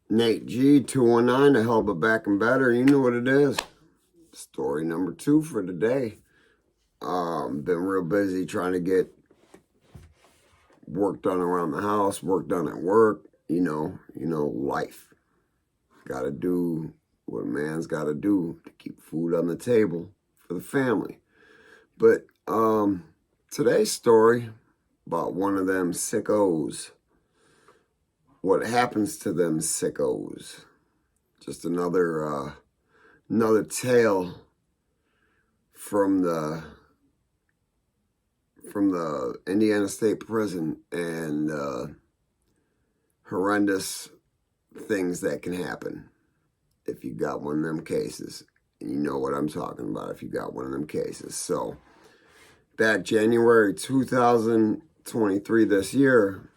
Nate G 219 to help it back and better. You know what it is. Story number 2 for today. Been real busy trying to get work done around the house, work done at work. You know, life. Got to do what a man's got to do to keep food on the table for the family. But today's story about one of them sickos. What happens to them sickos? Just another tale from the Indiana State Prison and horrendous things that can happen if you got one of them cases. And you know what I'm talking about if you got one of them cases. So back January 2023 this year,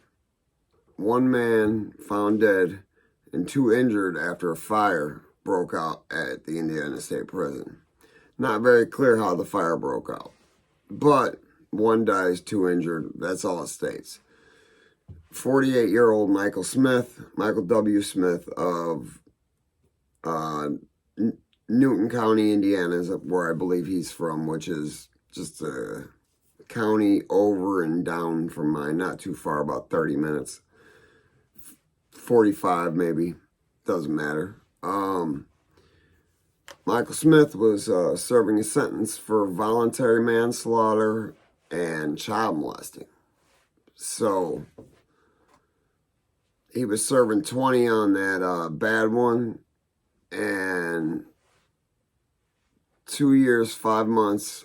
one man found dead and 2 injured after a fire broke out at the Indiana State Prison. Not very clear how the fire broke out, but 1 dies, 2 injured. That's all it states. 48-year-old Michael W. Smith of Newton County, Indiana, is where I believe he's from, which is just a county over and down from mine, not too far, about 30 minutes. 45 maybe, doesn't matter. Michael Smith was serving a sentence for voluntary manslaughter and child molesting. So he was serving 20 on that bad one and 2 years, 5 months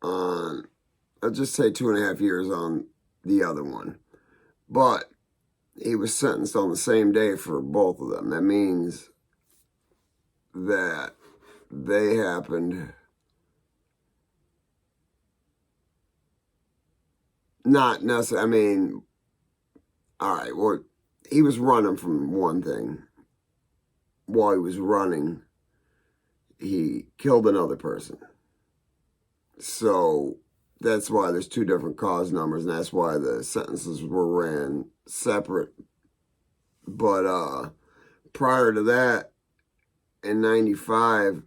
on, I'll just say 2.5 years on the other one. But he was sentenced on the same day for both of them. That means that they happened not necessarily, I mean, all right, well, he was running from one thing. While he was running, he killed another person. So that's why there's 2 different cause numbers, and that's why the sentences were ran separate. But prior to that, in 95,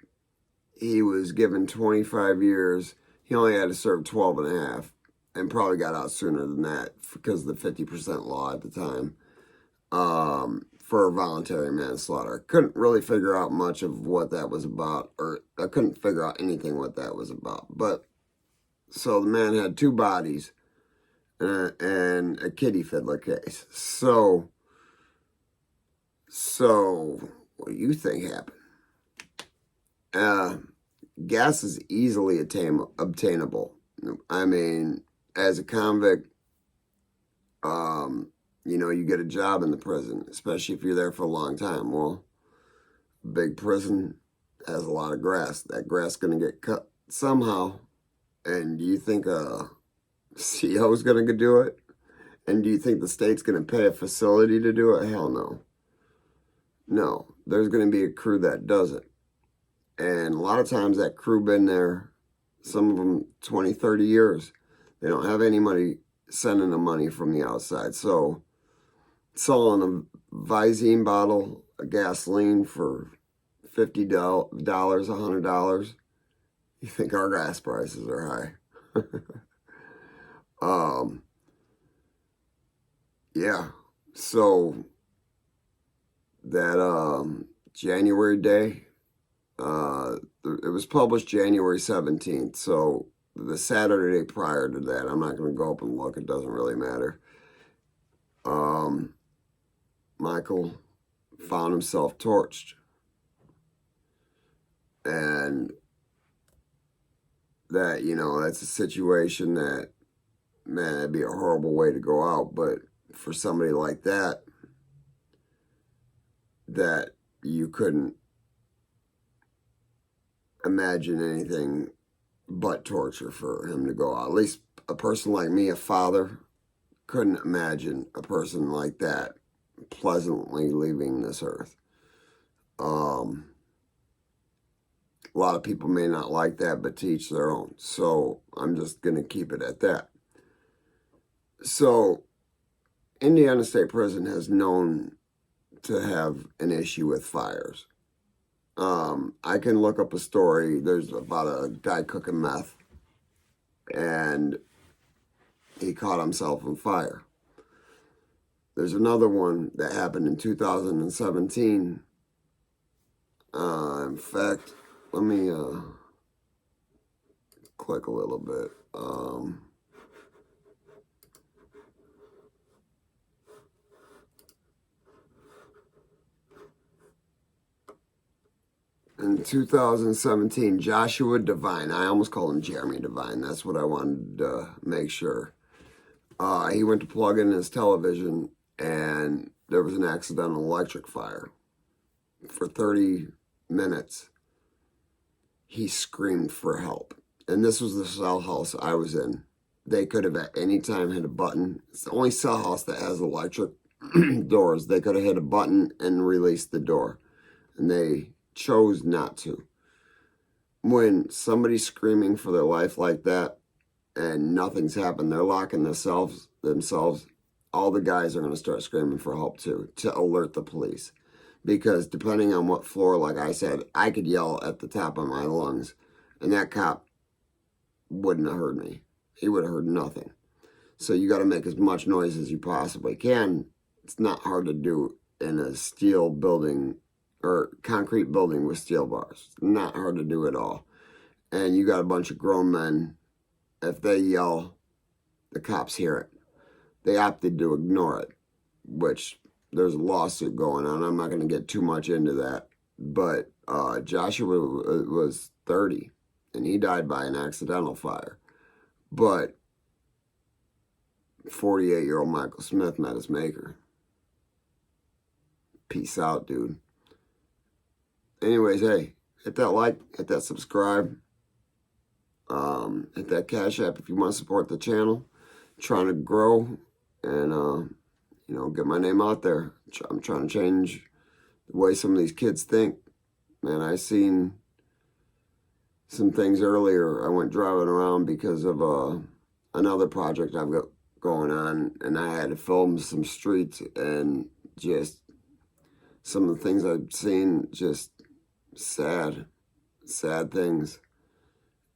he was given 25 years. He only had to serve 12 and a half, and probably got out sooner than that because of the 50% law at the time for voluntary manslaughter. Couldn't really figure out much of what that was about, or I couldn't figure out anything what that was about. But so the man had 2 bodies and a kitty fiddler case. So what do you think happened? Gas is easily obtainable. I mean, as a convict, you get a job in the prison, especially if you're there for a long time. Well, a big prison has a lot of grass. That grass is going to get cut somehow. And do you think a CO is going to do it? And do you think the state's going to pay a facility to do it? Hell no. No, there's going to be a crew that does it. And a lot of times that crew been there, some of them 20, 30 years. They don't have anybody sending them money from the outside. So selling a Visine bottle of gasoline for $50, $100, you think our gas prices are high. Yeah, so that January day, it was published January 17th, so the Saturday prior to that, I'm not going to go up and look, it doesn't really matter. Michael found himself torched. And that, that's a situation that, man, that'd be a horrible way to go out. But for somebody like that you couldn't imagine anything but torture for him to go out. At least a person like me, a father, couldn't imagine a person like that pleasantly leaving this earth. A lot of people may not like that, but to each their own. So I'm just going to keep it at that. So Indiana State Prison has known to have an issue with fires. I can look up a story. There's about a guy cooking meth, and he caught himself on fire. There's another one that happened in 2017. In fact, let me click a little bit. In 2017, Joshua Devine. I almost called him Jeremy Devine. That's what I wanted to make sure. He went to plug in his television, and there was an accidental electric fire. For 30 minutes, he screamed for help. And this was the cell house I was in. They could have at any time hit a button. It's the only cell house that has electric doors. They could have hit a button and released the door. And they chose not to. When somebody's screaming for their life like that and nothing's happened, they're locking themselves, all the guys are going to start screaming for help too, to alert the police. Because depending on what floor, like I said, I could yell at the top of my lungs, and that cop wouldn't have heard me. He would have heard nothing. So you got to make as much noise as you possibly can. It's not hard to do in a steel building or concrete building with steel bars. It's not hard to do at all. And you got a bunch of grown men. If they yell, the cops hear it. They opted to ignore it, which there's a lawsuit going on. I'm not going to get too much into that. But Joshua was 30, and he died by an accidental fire. But 48-year-old Michael Smith met his maker. Peace out, dude. Anyways, hey, hit that like, hit that subscribe, hit that Cash App if you want to support the channel. I'm trying to grow and, get my name out there. I'm trying to change the way some of these kids think. Man, I seen some things earlier. I went driving around because of another project I've got going on, and I had to film some streets, and just some of the things I've seen, just sad things,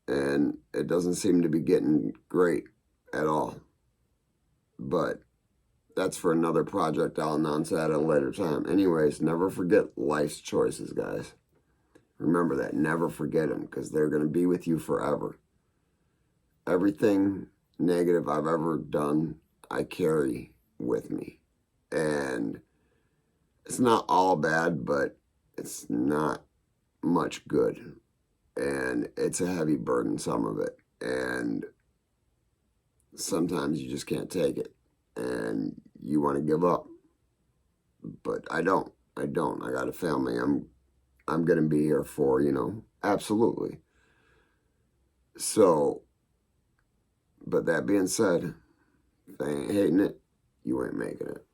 and it doesn't seem to be getting great at all. But that's for another project. I'll announce that at a later time. Anyways, never forget life's choices, guys. Remember that. Never forget them, because they're going to be with you forever. Everything negative I've ever done, I carry with me. And it's not all bad, but it's not much good. And it's a heavy burden, some of it. And sometimes you just can't take it. And you want to give up. But I don't. I got a family. I'm going to be here for, absolutely. So, but that being said, if I ain't hating it, you ain't making it.